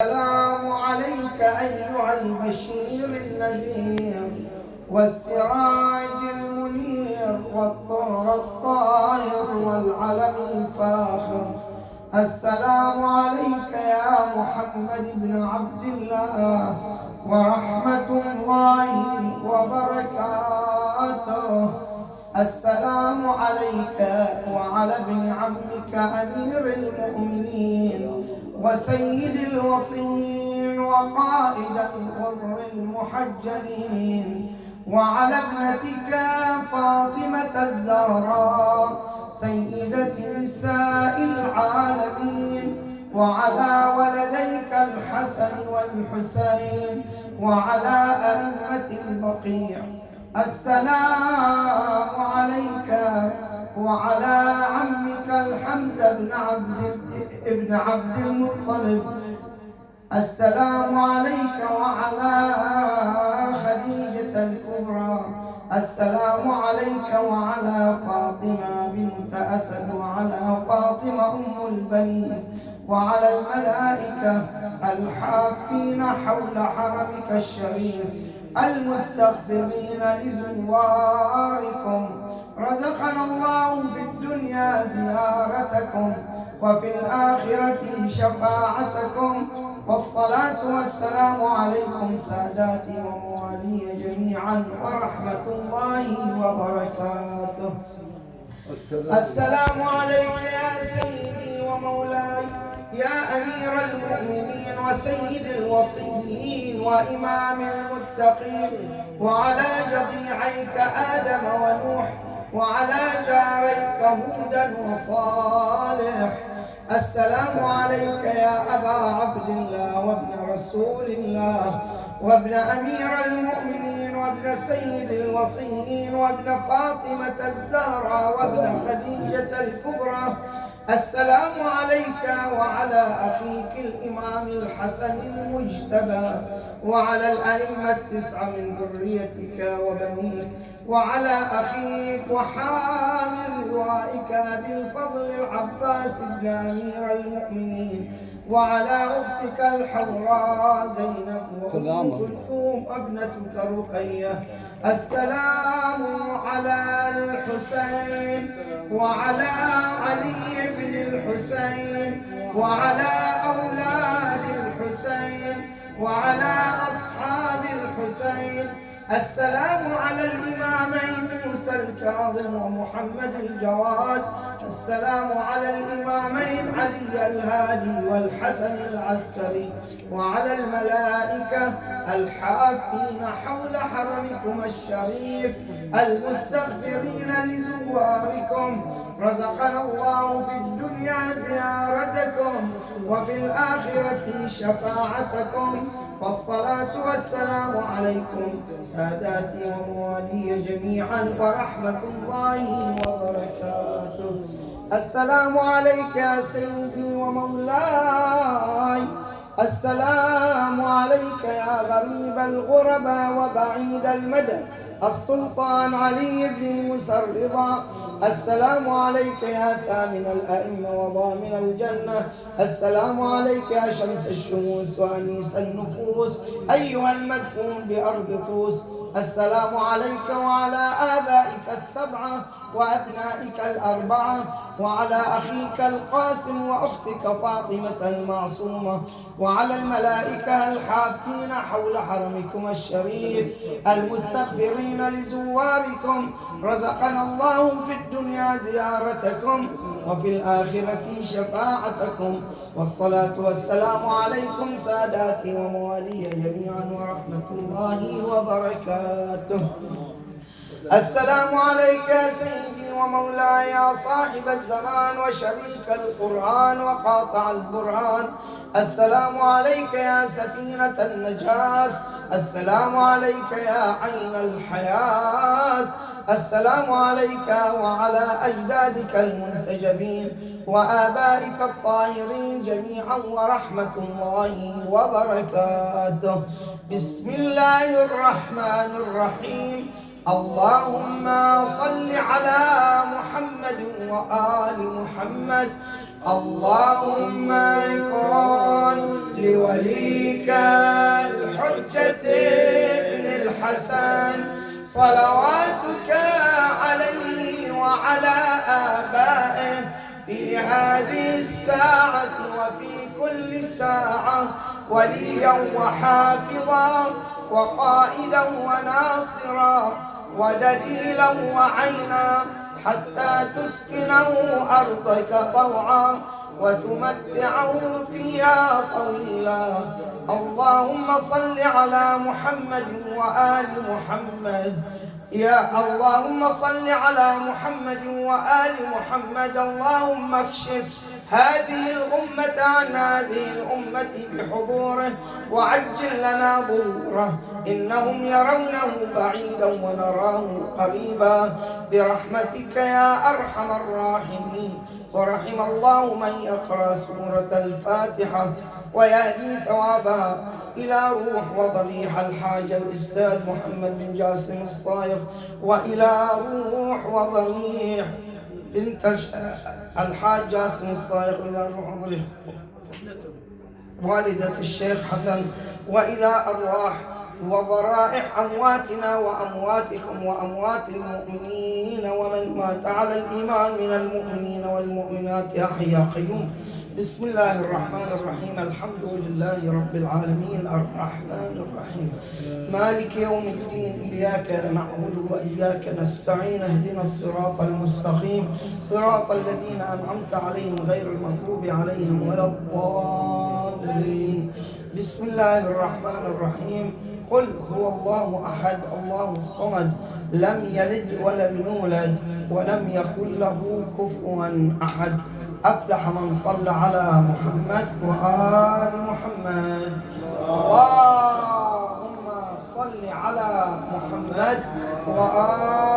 السلام عليك أيها البشير النذير والسراج المنير والطهر الطاهر والعلم الفاخر. السلام عليك يا محمد بن عبد الله ورحمة الله وبركاته. السلام عليك وعلى ابن عمك أمير المؤمنين وسيد الوصيين وقائد الغر المحجلين، وعلى ابنتك فاطمة الزهراء سيدة نساء العالمين، وعلى ولديك الحسن والحسين، وعلى أئمة البقيع. السلام عليك وعلى عمك الحمزة بن عبد المطلب. السلام عليك وعلى خديجة الكبرى. السلام عليك وعلى فاطمة بنت أسد، وعلى فاطمة أم البنين، وعلى الملائكة الحافين حول حرمك الشريف المستغفرين لزواركم. رزقنا الله في الدنيا زيارتكم وفي الآخرة شفاعتكم، والصلاة والسلام عليكم ساداتي وموالي جميعا ورحمة الله وبركاته. السلام عليك يا سيدي ومولاي يا أمير المؤمنين وسيد الوصيين وإمام المتقين، وعلى جضيعيك آدم ونوح، وعلى جاريك هودا وصالح. السلام عليك يا أبا عبد الله وابن رسول الله وابن أمير المؤمنين وابن سيد الوصيين وابن فاطمة الزهراء وابن خديجة الكبرى. السلام عليك وعلى أخيك الإمام الحسن المجتبى، وعلى الأئمة التسعة من ذريتك وبنيك، وعلى أخيك وحامل لوائك أبي الفضل العباس بن أمير المؤمنين، وعلى أختك الحوراء زينب وأم كلثوم ابنتك رقية. السلام على الحسين وعلى علي بن الحسين وعلى أولاد الحسين وعلى أصحاب الحسين. السلام على الإمامين موسى الكاظم ومحمد الجواد. السلام على الإمامين علي الهادي والحسن العسكري، وعلى الملائكة الحافين حول حرمكم الشريف المستغفرين لزواركم. رزقنا الله في الدنيا زيارتكم وفي الآخرة شفاعتكم، والصلاة والسلام عليكم ساداتي وموالي جميعا ورحمة الله وبركاته. السلام عليك يا سيدي ومولاي. السلام عليك يا غريب الغرباء وبعيد المدى السلطان علي بن موسى الرضا. السلام عليك يا ثامن الأئمة وضامن الجنة. السلام عليك يا شمس الشموس وأنيس النفوس أيها المدفون بأرض طوس. السلام عليك وعلى آبائك السبعة وأبنائك الأربعة، وعلى أخيك القاسم وأختك فاطمة المعصومة، وعلى الملائكة الحافين حول حرمكم الشريف المستغفرين لزواركم. رزقنا الله في الدنيا زيارتكم وفي الآخرة شفاعتكم، والصلاة والسلام عليكم ساداتي وموالي جميعا ورحمة الله وبركاته. السلام عليك يا سيدي ومولاي يا صاحب الزمان وشريك القرآن وقاطع البرهان. السلام عليك يا سفينة النجاة. السلام عليك يا عين الحياة. السلام عليك وعلى أجدادك المنتجبين وآبائك الطاهرين جميعا ورحمة الله وبركاته. بسم الله الرحمن الرحيم. اللهم صل على محمد وآل محمد. اللهم كن لوليك الحجة ابن الحسن صلواتك عليه وعلى آبائه في هذه الساعة وفي كل ساعة وليا وحافظا وقائدا وناصرا ودليلا وعينا حتى تسكنه أرضك طوعا وتمتعه فيها طويلا. اللهم صل على محمد وآل محمد. اللهم صل على محمد وآل محمد. اللهم اكشف هذه الأمة عن هذه الأمة بحضوره وعجل لنا ظهوره، إنهم يرونه بعيدا ونراه قريبا برحمتك يا أرحم الراحمين. ورحم الله من يقرأ سورة الفاتحة ويهدي ثوابها إلى روح وضريح الحاج الأستاذ محمد بن جاسم الصايغ، وإلى روح وضريح بنت الحاج جاسم الصايغ، وإلى روح وضريح والدة الشيخ حسن، وإلى أرواح وضرائح أمواتنا وأمواتكم وأموات المؤمنين ومن مات على الإيمان من المؤمنين والمؤمنات يا حي يا قيوم. بسم الله الرحمن الرحيم. الحمد لله رب العالمين الرحمن الرحيم مالك يوم الدين. إياك نعبد وإياك نستعين. اهدنا الصراط المستقيم صراط الذين أنعمت عليهم غير المغضوب عليهم ولا الضالين. بسم الله الرحمن الرحيم. قل هو الله أحد الله الصمد لم يلد ولم يولد ولم يكن له كفوا أحد. أفلح من صلى على محمد وآل محمد. اللهم صل على محمد وآل